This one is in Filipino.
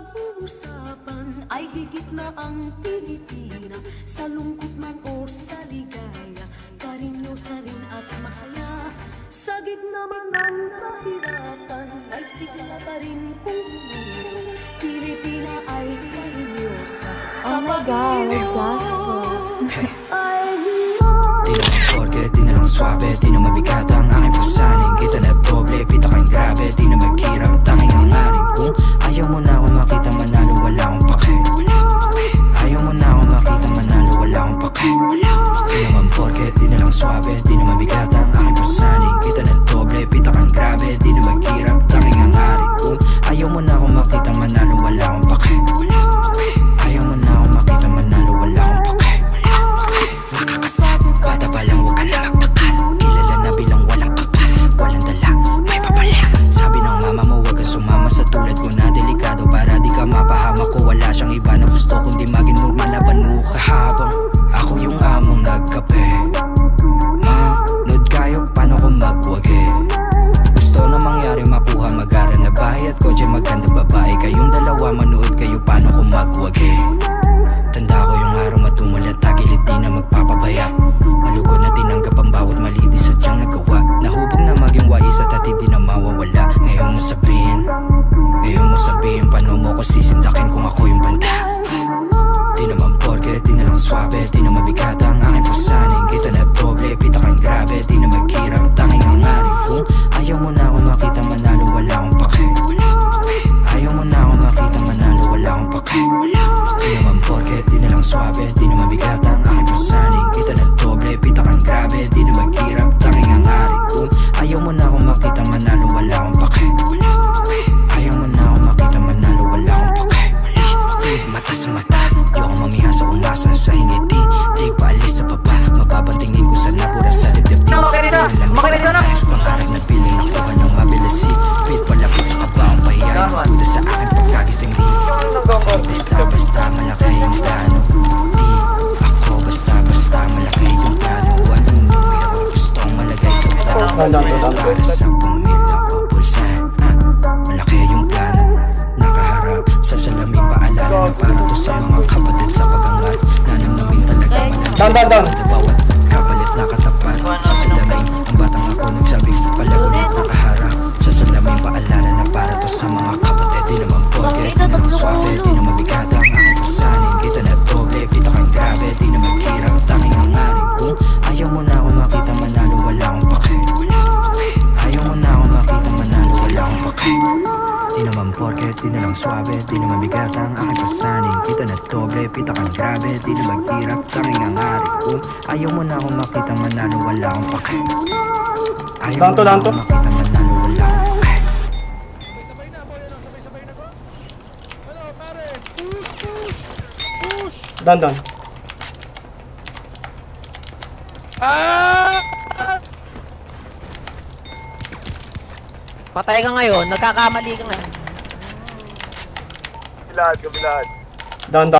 pag-uusapan ay higit na ang Pilipina. Sa lungkot man o sa ligaya, karinyosa rin at masaya. Sa gitna man ng kahirapan, ay sigla pa rin kung umiro. Pilipina ay karinyosa. Sa Hey. ay Di na porke, di na lang swabe, di na mabigat ang aking pasaning. Kita na doble, pita kang grabe, di na maghirap, tanging ang aring. Kung ayaw mo na ako makita manalo, wala akong pake. Ayaw mo na ako makita manalo, wala akong pake. Di naman porke, di na lang swabe, di na mabigat ang aking pasaning. Kita na doble, pita kang grabe, di na maghirap, tanging ang aring. Kung ayaw mo na ako makita manalo, wala akong pake. Ayaw mo na ako makita manalo, wala akong pake. Nakakasabi, bata pa lang, huwag ka na magtaka. Kilala na bilang walang kapal, walang dala, may papala. Sabi ng mama mo, huwag kang sumama sa tulad ko na delikado. Para di ka mapahamak ko, wala siyang iba na gusto kundi maging normal na banuka. Habang ako yung among nagkape, manood kayo, paano ko magwagi. Gusto na mangyari, makuha, mag-aral na bahay at kotse, maganda babae. Kayong dalawa, manood kayo, paano ko magwagi. Tanda ko yung araw matungal at tagilid, di na magpapabaya. Malugod na tinanggap ang bawat mali, di sadyang nagawa. Nahubog na maging wais at hindi na mawawala. Ngayon mo sabihin, paano mo ko sisindakin kung ako yung banda. Di naman porke, di na lang swabe, di na mabigat ang aking pasaning. Kita na doble, pita kang grabe, di na maghirap, tanging ang aring. Kung ayaw mo na ako makita manalo, wala akong pake. Ayaw mo na ako makita manalo, wala akong pake. Di naman porke, di na lang swabe, di na mabigat ang aking pasaning. Kita na doble, pita kang grabe, di na maghirap, tanging ang aring. Kung ayaw mo na ako makita manalo, wala akong pake. Ayaw mo na ako makita manalo, wala akong pake. Mata sa mata, di ako mamiha sa umasa sa ingiti. Di paalis sa baba, mapapantingin ko sa napura sa dibdib. Makinis na! Pangarap na piling nakuha ng mabilisi. Fit palapit sa kabaong pahiyain. Puda sa akin pagkagising di. Basta malaki yung plano. Di ako basta malaki yung plano. Walang numero, gustong malagay sa tao. Para sa pamilya ko pulsa. Malaki yung plano. Nakaharap sa salamin, paalala na para to sa mga kapatid sa pagangat. Nanamnamin talaga mananang. Bawat kapalit na katapat sa salamin. Ang batang ako nagsabing palagulit nakaharap sa salamin, paalala na para to sa mga kapatid. Di naman porke, di naman swabe, di na mabigat ang aking pasaning. Kita na doble, pita kang grabe, di na maghirap, tanging ang aring. Kung ayaw mo na ako makita manalo, wala akong pake. Ayaw mo na ako makita manalo, wala akong pake. Di naman porke, di na lang swabe, di na mabigat ang aking pasaning. Kita na doble, pita kang grabe, di na maghirap, tanging ang aring. Kung ayaw mo na ako makita manalo, wala akong pake. Ayaw mo na ako makita manalo, wala akong pake. Dan. Patay ka ngayon, nagkakamali ka nga. Dan.